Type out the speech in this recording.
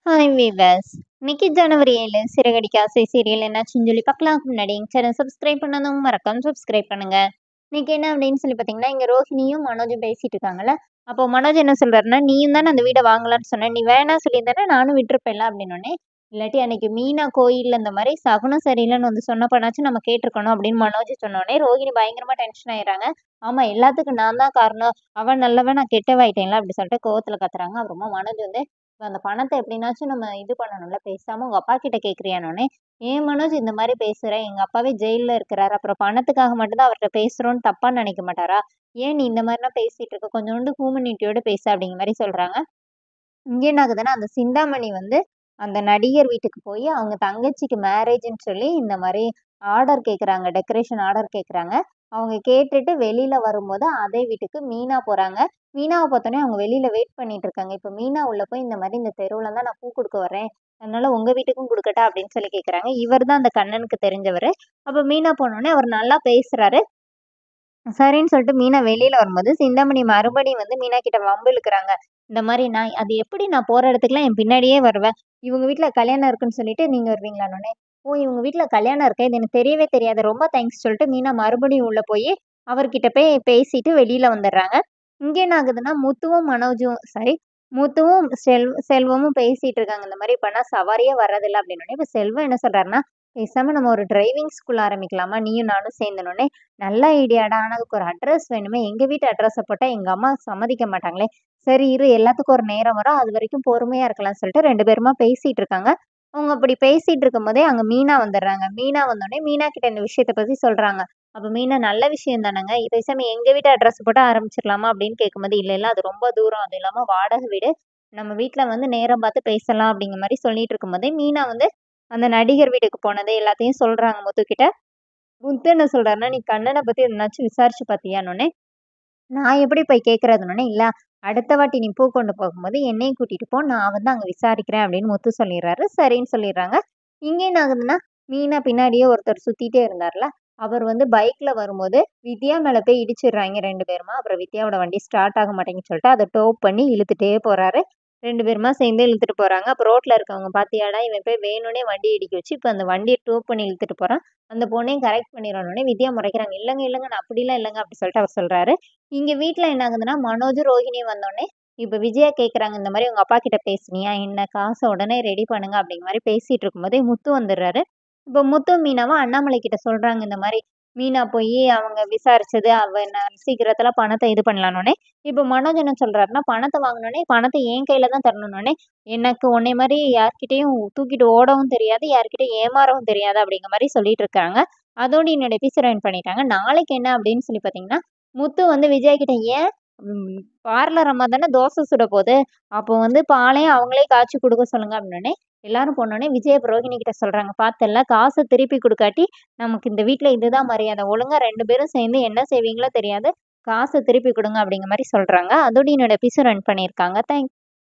Hi viewers. இன்னைக்கு ஜனவரி 7 சிறகடிக்க ஆசை serial என்னாச்சுன்னு சொல்லி பார்க்கலாம்க்கு முன்னாடி எங்க சேனல் சப்ஸ்கிரைப் பண்ணாதவங்க மறக்காம சப்ஸ்கிரைப் பண்ணுங்க. இன்னைக்கு என்ன அப்படின்னு சொல்லி பார்த்தீங்கன்னா, இங்க ரோஹிணியும் மனோஜும் பேசிட்டு இருக்காங்கல்ல. அப்போ மனோஜ் என்ன சொல்றாருன்னா, நீயும் தானே அந்த வீட வாங்கலாம்னு சொன்ன, நீ வேணாம் சொல்லியிருந்தானே நானும் விட்டுருப்பேன்ல அப்படின்னோடனே, இல்லாட்டி அன்னைக்கு மீனா கோயில்ல இந்த மாதிரி சகுனம் சரியில்லைன்னு வந்து சொன்னப்பனாச்சும் நம்ம கேட்டிருக்கணும் அப்படின்னு மனோஜ் சொன்னோடனே ரோஹிணி பயங்கரமா டென்ஷன் ஆயிடுறாங்க. ஆமா, எல்லாத்துக்கும் நான் தான் காரணம், அவன் நல்லவன் நான் கெட்டவாயிட்டேன்ல அப்படி சொல்லிட்டு கோவத்துல கத்துறாங்க. அப்புறமா மனோஜ் வந்து அந்த பணத்த எப்படினாச்சும் நம்ம இது பண்ணணும்ல. பேசாம உங்க அப்பா கிட்ட கேட்குறியான்னோனே, "ஏன் மனோஜ் இந்த மாரி பேசுற? எங்க அப்பாவே ஜெயில்ல இருக்கிறாரு. அப்புறம் பணத்துக்காக மட்டும் தான் அவர்ட்ட பேசுறோம்ன்னு தப்பா நினைக்க மாட்டாரா? ஏன் நீ இந்த மாரிலாம் பேசிட்டு இருக்க? கொஞ்சோண்டு ஹியூமனிட்டியோட பேசு" அப்படிங்கிற மாரி சொல்றாங்க. இங்க என்ன ஆகுதுன்னா, அந்த சிந்தாமணி வந்து அந்த நடிகர் வீட்டுக்கு போயி, அவங்க தங்கச்சிக்கு மேரேஜ்ன்னு சொல்லி இந்த மாரி ஆர்டர் கேட்குறாங்க. டெக்கரேஷன் ஆர்டர் கேட்குறாங்க. அவங்க கேட்டுட்டு வெளியில வரும்போது, அதே வீட்டுக்கு மீனா போறாங்க. மீனாவ பார்த்தோனே அவங்க வெளியில வெயிட் பண்ணிட்டு இருக்காங்க. இப்ப மீனா உள்ள போய் இந்த மாரி "இந்த தெருவுல தான் நான் பூ குடுக்க வரேன். அதனால உங்க வீட்டுக்கும் குடுக்கட்டா?" அப்படின்னு சொல்லி கேட்குறாங்க. இவர் தான் அந்த கண்ணனுக்கு தெரிஞ்சவரு. அப்ப மீனா போனோனே அவர் நல்லா பேசுறாரு. சரின்னு சொல்லிட்டு மீனா வெளியில வரும்போது, சிந்தாமணி மறுபடியும் வந்து மீனா கிட்ட வம்பு இழுக்குறாங்க. இந்த மாரி அது எப்படி நான் போற இடத்துக்குலாம் என் பின்னாடியே வருவ? இவங்க வீட்ல கல்யாணம் இருக்குன்னு சொல்லிட்டு நீங்க வருவீங்களான்னோனே, ஓ! இவங்க வீட்ல கல்யாணம் இருக்கா? இது எனக்கு தெரியவே தெரியாது. ரொம்ப தேங்க்ஸ் சொல்லிட்டு மீனா மறுபடியும் உள்ள போயி, அவர்கிட்ட போய் பேசிட்டு வெளியில வந்துடுறாங்க. இங்க என்ன ஆகுதுன்னா, முத்துவும் மனோஜும் சாரி முத்துவும் செல்வமும் பேசிட்டு இருக்காங்க. இந்த மாரி இப்ப நான் சவாரியே வர்றதில்ல அப்படின்னோனே, இப்ப செல்வம் என்ன சொல்றாருன்னா, பேசாம நம்ம ஒரு டிரைவிங் ஸ்கூல் ஆரம்பிக்கலாமா? நீயும் நானும் சேர்ந்துன்னோனே, நல்ல ஐடியாடா. ஆனா அதுக்கு ஒரு அட்ரஸ் வேணுமே. எங்க வீட்டு அட்ரஸ போட்டா எங்க அம்மா சம்மதிக்க மாட்டாங்களே. சரி இரு எல்லாத்துக்கும் ஒரு நேரம் வரும். அதுவரைக்கும் பொறுமையா இருக்கலாம்னு சொல்லிட்டு 2 பேருமா பேசிட்டு இருக்காங்க. அவங்க அப்படி பேசிட்டு இருக்கும்போதே அங்க மீனா வந்துடுறாங்க. மீனா வந்தோனே மீனா கிட்ட இந்த விஷயத்த பத்தி சொல்றாங்க. அப்ப மீனா நல்ல விஷயம் தானங்க. பேசாம எங்க வீட்டு அட்ரஸ் போட்டு ஆரம்பிச்சிடலாமா அப்படின்னு கேட்கும்போது, இல்ல இல்ல அது ரொம்ப தூரம். அது இல்லாம வாடகை வீடு. நம்ம வீட்ல வந்து நேரம் பார்த்து பேசலாம் அப்படிங்கிற மாரி சொல்லிட்டு இருக்கும்போதே, மீனா வந்து அந்த நடிகர் வீட்டுக்கு போனது எல்லாத்தையும் சொல்றாங்க முத்துக்கிட்ட. முத்து என்ன சொல்றாருன்னா, "நீ கண்ணன பத்தி எதனாச்சும் விசாரிச்சு பார்த்தியான்னோனே" நான் எப்படி போய் கேட்கறதுன்னோனே, "இல்ல அடுத்த வாட்டி நீ பூ கொண்டு போகும்போது என்னையும் கூட்டிட்டு போ. நான் வந்து அங்க விசாரிக்கிறேன்" அப்படின்னு முத்து சொல்லிர்றாரு. சரின்னு சொல்லிர்றாங்க. இங்க என்ன ஆகுதுன்னா, மீனா பின்னாடியே ஒருத்தர் சுத்திட்டே இருந்தார்ல, அவர் வந்து பைக்ல வரும்போது வித்யா மேல போய் இடிச்சிடுறாய்ங்க 2 பேருமா. அப்புறம் வித்யாவோட வண்டி ஸ்டார்ட் ஆக மாட்டேங்குதுன்னு சொல்லிட்டு அத டோ பண்ணி இழுத்துட்டே போறாரு. 2 பேருமா சேர்ந்து இழுத்துட்டு போறாங்க. அப்ப ரோட்ல இருக்கவங்க "பாத்தியாடா, இவன் போய் வேணும்னே வண்டி இடிக்க வச்சு, இப்ப அந்த வண்டிய டோ பண்ணி இழுத்துட்டு போறான். அந்த பொண்ணையும் கரெக்ட் பண்ணிருவானோனே" வித்யா முறைக்கிறாங்க. "இல்லங்க, இல்லங்க நான் அப்படிலாம் இல்லங்க" அப்படி சொல்லிட்டு அவர் சொல்றாரு. இங்க வீட்ல என்ன ஆகுதுன்னா, மனோஜும், ரோஹிணியும் வந்தோனே, இப்ப விஜயா கேட்குறாங்க, "இந்த மாரி உங்க அப்பா கிட்ட பேசுனியா? என்ன காச உடனே ரெடி பண்ணுங்க." அப்படிங்கிற மாரி பேசிட்டு இருக்கும்போதே முத்து வந்துர்றாரு. இப்ப முத்து, மீனாவும் அண்ணாமலை கிட்ட சொல்றாங்க இந்த மாரி. மீனா போயி அவங்க விசாரிச்சது, அவ சீக்கிரத்துல பணத்த இது பண்ணலான்னோனே, இப்ப மனோஜ் என்ன சொல்றாருன்னா, பணத்த வாங்குனோனே, பணத்த என் கையில தான் தரணுன்னோனே, எனக்கு உன்னைய மாரி யார்கிட்டயும் தூக்கிட்டு ஓடவும் தெரியாது, யார்கிட்டயும் ஏமாறவும் தெரியாது அப்படிங்கிற மாரி சொல்லிட்டு இருக்காங்க. அதோட என்னோட எபிசோட எண்ட் பண்ணிட்டாங்க. நாளைக்கு என்ன அப்படின்னு சொல்லி பார்த்தீங்கன்னா, முத்து வந்து விஜய் கிட்ட ஏன் ம் பார்லர் அம்மா தானே தோசை சுட போது. அப்போ வந்து பாலையும் அவங்களே காய்ச்சி குடுக்க சொல்லுங்க அப்படின்னோனே, எல்லாரும் போனோனே விஜய் அப்ப ரோகிணி கிட்ட சொல்றாங்க. பார்த்தல்ல காச திருப்பி குடுக்காட்டி, நமக்கு இந்த வீட்ல இதுதான் மரியாதை. ஒழுங்கா 2 பேரும் சேர்ந்து என்ன செய்வீங்களோ தெரியாது. காச திருப்பி குடுங்க அப்படிங்கிற மாரி சொல்றாங்க. அதோட என்னோட எபிசோட் ரன் பண்ணியிருக்காங்க.